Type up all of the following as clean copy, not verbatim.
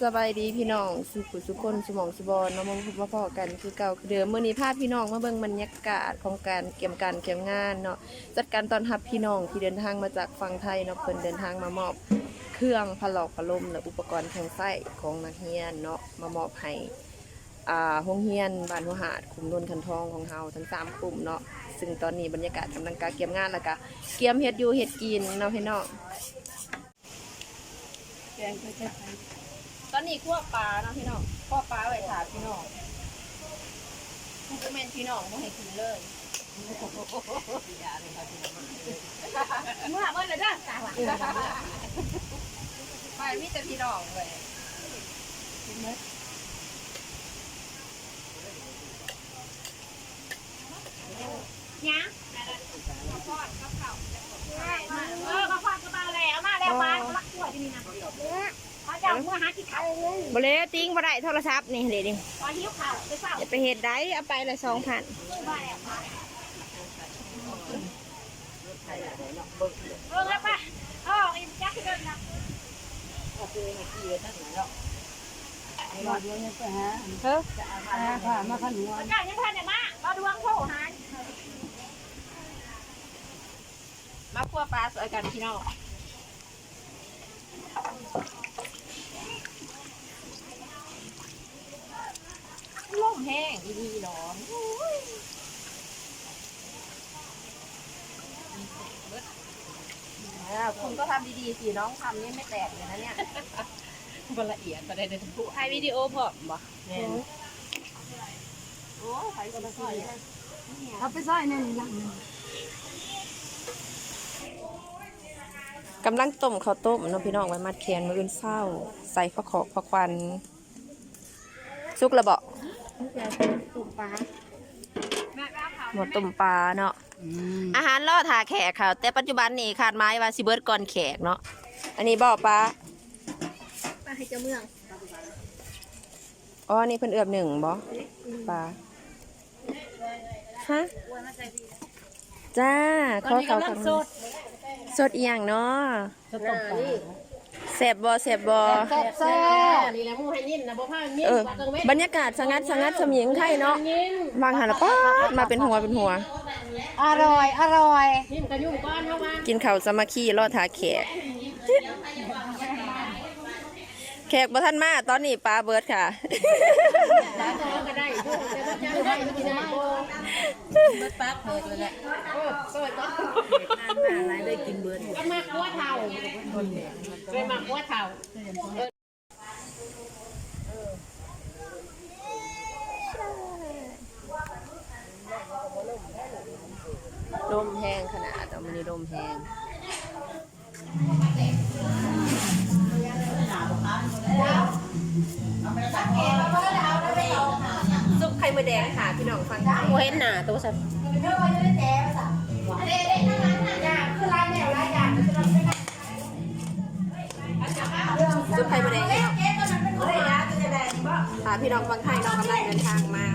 สบายดีพี่น้องสุคนสมองสุบอนน้องมาพบมาพอกันคือเก่าคือเดิมเมื่อนี้พาพี่น้องมาเบิ่งบรรยากาศของการเกี่ยมงานเนาะจัดการต้อนรับพี่น้องที่เดินทางมาจากฝั่งไทยเนาะเพิ่นเดินทางมามอบเครื่องผลอกผลมและอุปกรณ์เครื่องใช้ของนักเรียนเนาะมามอบให้โรงเรียนบ้านหัวหาดคุมนนคันทองของเฮาทั้ง3กลุ่มเนาะซึ่งตอนนี้บรรยากาศกำลังการเกี่ยมงานแล้วก็เกี่ยมเฮ็ดอยู่เฮ็ดกินเนาะพี่น้องตอนนี้คั่วปลาเนาะพี่น้องคั่วปลาไว้ถามพี่น้องทุกเมนพี่น้องไม่ให้กินเลยเมื่อเลยด้านตาหลังไปมีแต่พี่น้องเลยกินไหมเนี่ยข้าวทอดข้าวเผาข้าวทอดก็มาแล้วมาลักขวดที่นี่นะเจ้าหัวหากินข้าวบริเติ้งบ่ได้โทรศัพท์นี่เดี๋ยวดิไปเห็ดได้เอาไปละ2,000แล้วป่ะอีกจักเดินนะผ่ามาขนมจ้ายังพันเนี่ยมาดวงโผล่หายมาคั่วปลาสวยกันพี่น้องลมแห้งดีๆร้อนคุณก็ทำดีๆสิน้องทำนี่ไม่แตกเลยนะเนี่ยมันละเอียดประเด็นในทุกถ่ายวิดีโอพอบ่โอ้ถ่ายก็ไม่ค่อยเอาไปซ่อยนั่นหลังกำลังต้มข้าวต้มน้องพี่น้องไว้มัดแขนมืออื่นเศร้าใส่ผักขอบผักควันซุกระเบาะหมดตุ่มปลาเนาะอาหารล่อถาแขกค่ะแต่ปัจจุบันนี่ขาดไม้ว่าซิเบิร์ดก่อนแขกเนาะอันนี้บ่อปลาให้เจ้าเมืองอ๋อนี่เพิ่นเอือบ1บ่ปลาฮะจ้าขอเขาทำสดอีหยังเนาะแซ่บบ่แซ่บบบรรยากาศสงัดสมิงไข่เนาะวางหันละป๊าดมาเป็นหัวอร่อยกินข้าวสามัคคีรอดทาแขกบ่ทันมาตอนนี้ปลาเบิร์ดค่ะปลาเปิดเลยแหละอะไรได้กินเบิร์ดก็มาคั่วเท่าไปมาคั่วเท่าลมแห้งขนาดมันนี่ลมแห้งซุปไข่มดแดงค่ะพี่น้องฟังได้เห็นหนาตัวสัตว์ซุปไข่มดแดงค่ะพี่น้องฟังไทยน้องกำลังเดินทางมา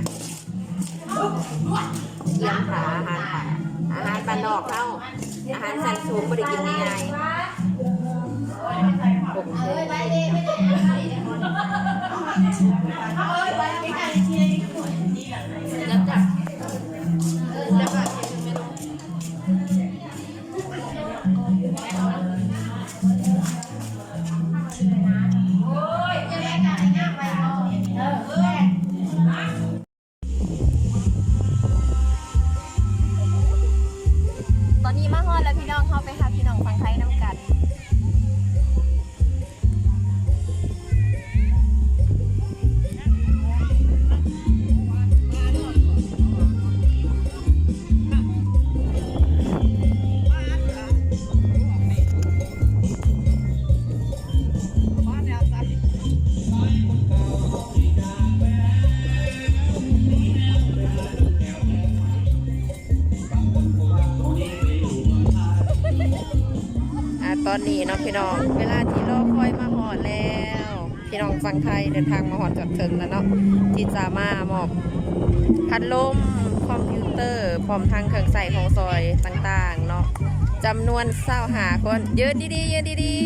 เยี่ยมค่ะอาหารบ้านนอกเข้าอาหารสันสูงไม่ได้กินง่ายตอนนี้มาฮอดแล้วพี่น้องเข้าไปหาพี่น้องฟังไทยน้ำกันตอนนี้เนาะพี่น้องเวลาที่รอคอยมาหอดแล้วพี่น้องฟังไทยเดินทางมาหอดจอดถึงแล้วเนาะที่จะมามอบพัดลมคอมพิวเตอร์พร้อมทางเครื่องใส่ของซอยต่างๆเนาะ จำนวน25 คนยืนดีๆยืนดีๆ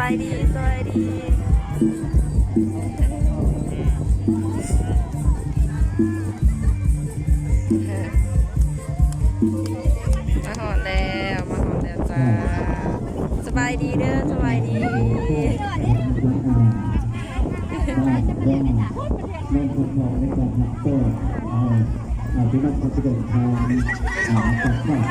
ายดีสบายดีมาหอดแล้วจ้าสบายดีเด้อสบายดี น้องคนทองในการหักโต้พี่น้องคนที่เดินทางจากฝั่ง